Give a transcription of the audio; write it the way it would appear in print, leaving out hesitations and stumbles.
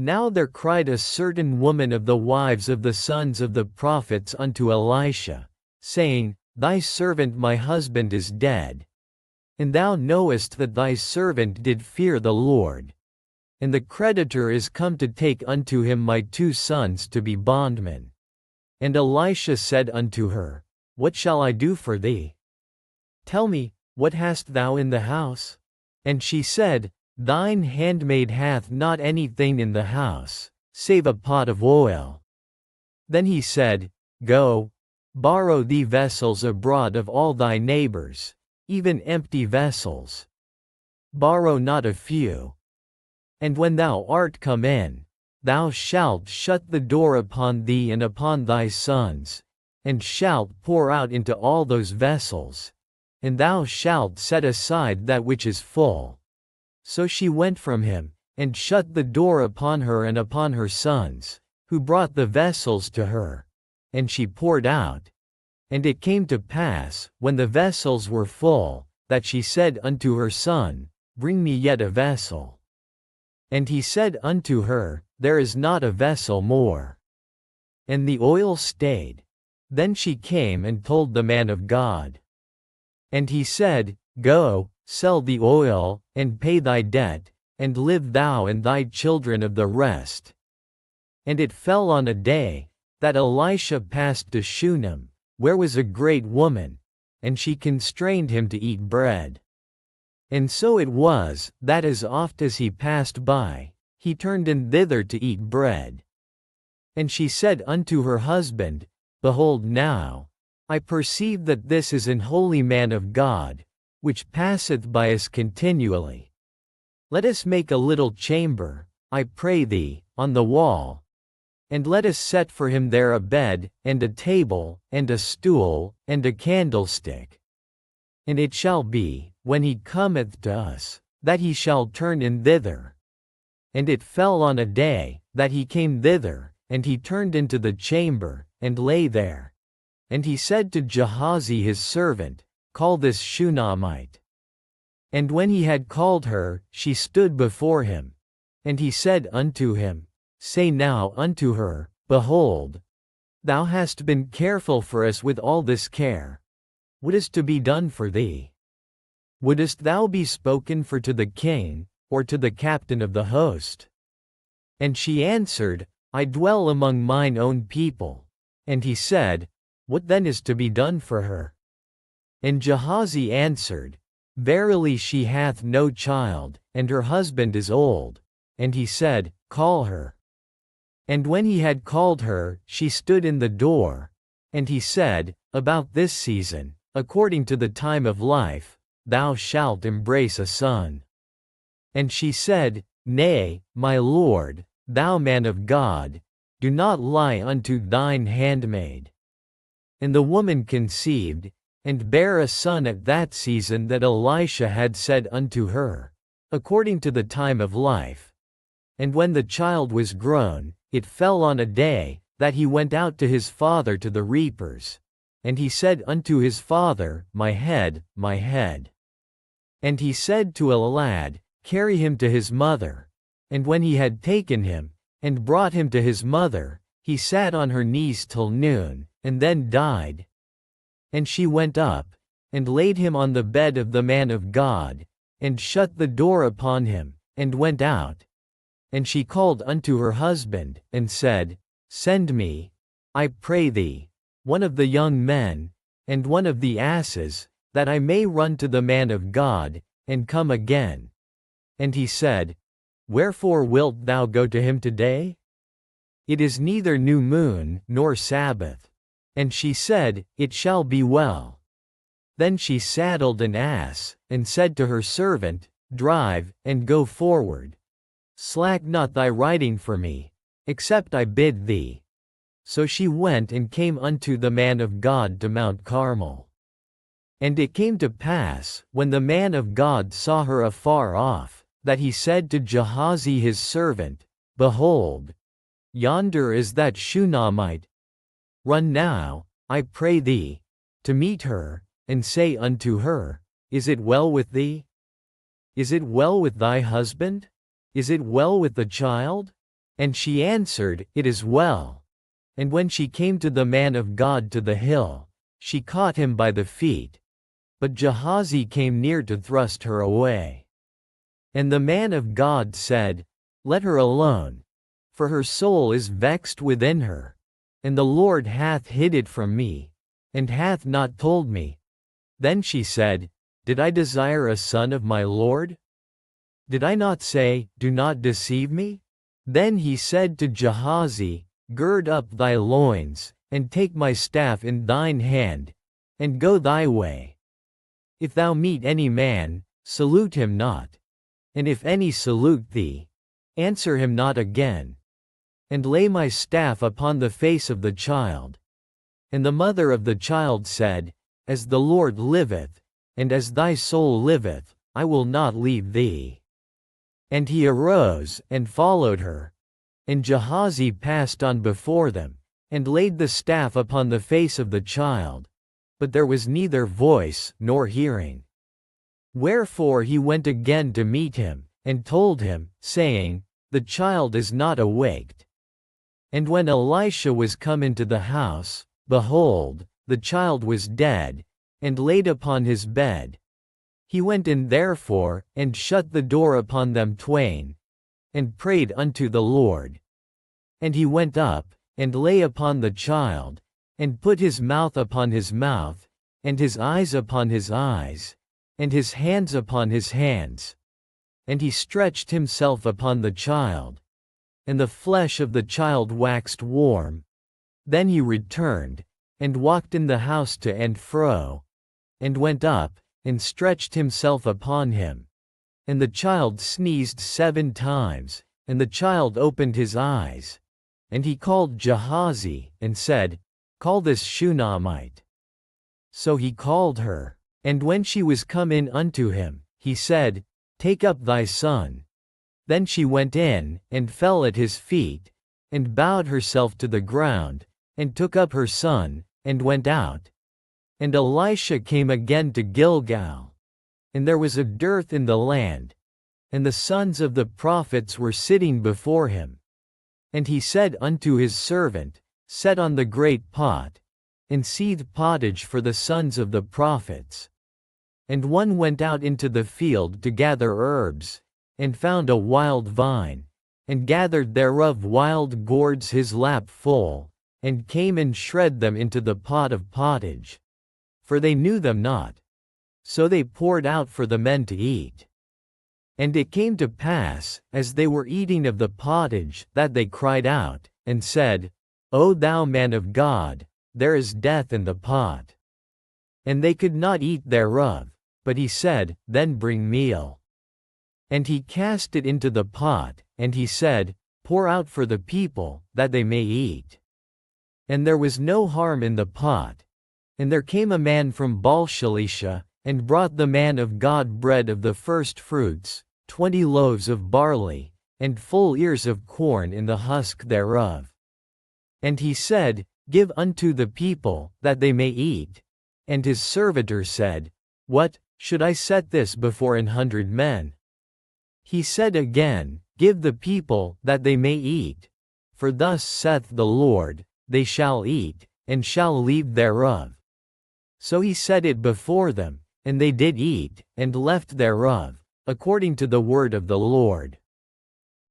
Now there cried a certain woman of the wives of the sons of the prophets unto Elisha, saying, Thy servant my husband is dead. And thou knowest that thy servant did fear the Lord. And the creditor is come to take unto him my 2 sons to be bondmen. And Elisha said unto her, What shall I do for thee? Tell me, what hast thou in the house? And she said, Thine handmaid hath not anything in the house, save a pot of oil. Then he said, Go, borrow thee vessels abroad of all thy neighbors, even empty vessels. Borrow not a few. And when thou art come in, thou shalt shut the door upon thee and upon thy sons, and shalt pour out into all those vessels, and thou shalt set aside that which is full. So she went from him, and shut the door upon her and upon her sons, who brought the vessels to her. And she poured out. And it came to pass, when the vessels were full, that she said unto her son, Bring me yet a vessel. And he said unto her, There is not a vessel more. And the oil stayed. Then she came and told the man of God. And he said, Go, sell the oil, and pay thy debt, and live thou and thy children of the rest. And it fell on a day, that Elisha passed to Shunammite, where was a great woman, and she constrained him to eat bread. And so it was, that as oft as he passed by, he turned in thither to eat bread. And she said unto her husband, Behold now, I perceive that this is an holy man of God, which passeth by us continually. Let us make a little chamber, I pray thee, on the wall, and let us set for him there a bed, and a table, and a stool, and a candlestick. And it shall be, when he cometh to us, that he shall turn in thither. And it fell on a day, that he came thither, and he turned into the chamber, and lay there. And he said to Gehazi his servant, Call this Shunammite. And when he had called her, she stood before him. And he said unto him, Say now unto her, Behold, thou hast been careful for us with all this care. What is to be done for thee? Wouldest thou be spoken for to the king, or to the captain of the host? And she answered, I dwell among mine own people. And he said, What then is to be done for her? And Gehazi answered, Verily she hath no child, and her husband is old. And he said, Call her. And when he had called her, she stood in the door. And he said, About this season, according to the time of life, thou shalt embrace a son. And she said, Nay, my lord, thou man of God, do not lie unto thine handmaid. And the woman conceived, and bare a son at that season that Elisha had said unto her, according to the time of life. And when the child was grown, it fell on a day, that he went out to his father to the reapers. And he said unto his father, My head, my head. And he said to a lad, Carry him to his mother. And when he had taken him, and brought him to his mother, he sat on her knees till noon, and then died. And she went up, and laid him on the bed of the man of God, and shut the door upon him, and went out. And she called unto her husband, and said, Send me, I pray thee, one of the young men, and one of the asses, that I may run to the man of God, and come again. And he said, Wherefore wilt thou go to him today? It is neither new moon, nor Sabbath. And she said, It shall be well. Then she saddled an ass, and said to her servant, Drive, and go forward. Slack not thy riding for me, except I bid thee. So she went and came unto the man of God to Mount Carmel. And it came to pass, when the man of God saw her afar off, that he said to Gehazi his servant, Behold, yonder is that Shunammite. Run now, I pray thee, to meet her, and say unto her, Is it well with thee? Is it well with thy husband? Is it well with the child? And she answered, It is well. And when she came to the man of God to the hill, she caught him by the feet. But Gehazi came near to thrust her away. And the man of God said, Let her alone, for her soul is vexed within her. And the Lord hath hid it from me, and hath not told me. Then she said, Did I desire a son of my Lord? Did I not say, Do not deceive me? Then he said to Gehazi, Gird up thy loins, and take my staff in thine hand, and go thy way. If thou meet any man, salute him not. And if any salute thee, answer him not again. And lay my staff upon the face of the child. And the mother of the child said, As the Lord liveth, and as thy soul liveth, I will not leave thee. And he arose, and followed her. And Gehazi passed on before them, and laid the staff upon the face of the child. But there was neither voice nor hearing. Wherefore he went again to meet him, and told him, saying, The child is not awaked. And when Elisha was come into the house, behold, the child was dead, and laid upon his bed. He went in therefore, and shut the door upon them twain, and prayed unto the Lord. And he went up, and lay upon the child, and put his mouth upon his mouth, and his eyes upon his eyes, and his hands upon his hands. And he stretched himself upon the child. And the flesh of the child waxed warm. Then he returned, and walked in the house to and fro, and went up, and stretched himself upon him. And the child sneezed 7 times, and the child opened his eyes. And he called Gehazi, and said, Call this Shunammite. So he called her. And when she was come in unto him, he said, Take up thy son. Then she went in, and fell at his feet, and bowed herself to the ground, and took up her son, and went out. And Elisha came again to Gilgal. And there was a dearth in the land, and the sons of the prophets were sitting before him. And he said unto his servant, Set on the great pot, and seethe pottage for the sons of the prophets. And one went out into the field to gather herbs, and found a wild vine, and gathered thereof wild gourds his lap full, and came and shred them into the pot of pottage. For they knew them not. So they poured out for the men to eat. And it came to pass, as they were eating of the pottage, that they cried out, and said, O thou man of God, there is death in the pot. And they could not eat thereof, but he said, Then bring meal. And he cast it into the pot, and he said, Pour out for the people, that they may eat. And there was no harm in the pot. And there came a man from Baal-shalisha, and brought the man of God bread of the first fruits, 20 loaves of barley, and full ears of corn in the husk thereof. And he said, Give unto the people, that they may eat. And his servitor said, What, should I set this before 100 men? He said again, Give the people, that they may eat. For thus saith the Lord, They shall eat, and shall leave thereof. So he set it before them, and they did eat, and left thereof, according to the word of the Lord.